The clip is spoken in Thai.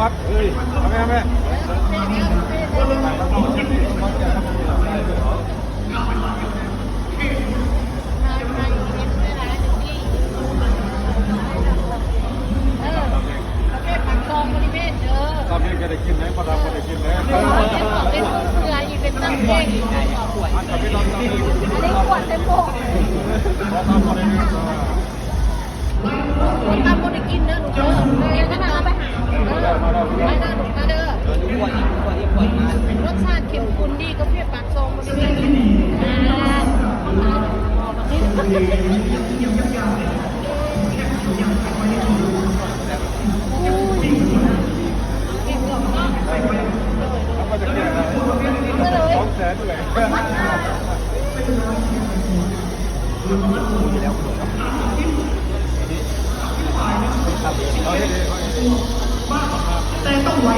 มัดเฮ้ยทำไมแม่ตอนนี้ก็ได้กินไหมพอดำก็ได้กินไหมเป็นเกลืออีกเป็นน้ำเองมันจะไม่ต้องอันนี้ขวดเต็มโบกคนทำคนได้กินเด้อหนูเด้อเรียนก็น่าเอาไปหาไม่น่าหนูมาเด้อรสชาติเข้มข้นดีก็เพียบปากซองมันเลยแล้วก็จะกินอะไร200,000เลยแต่ต้องไว้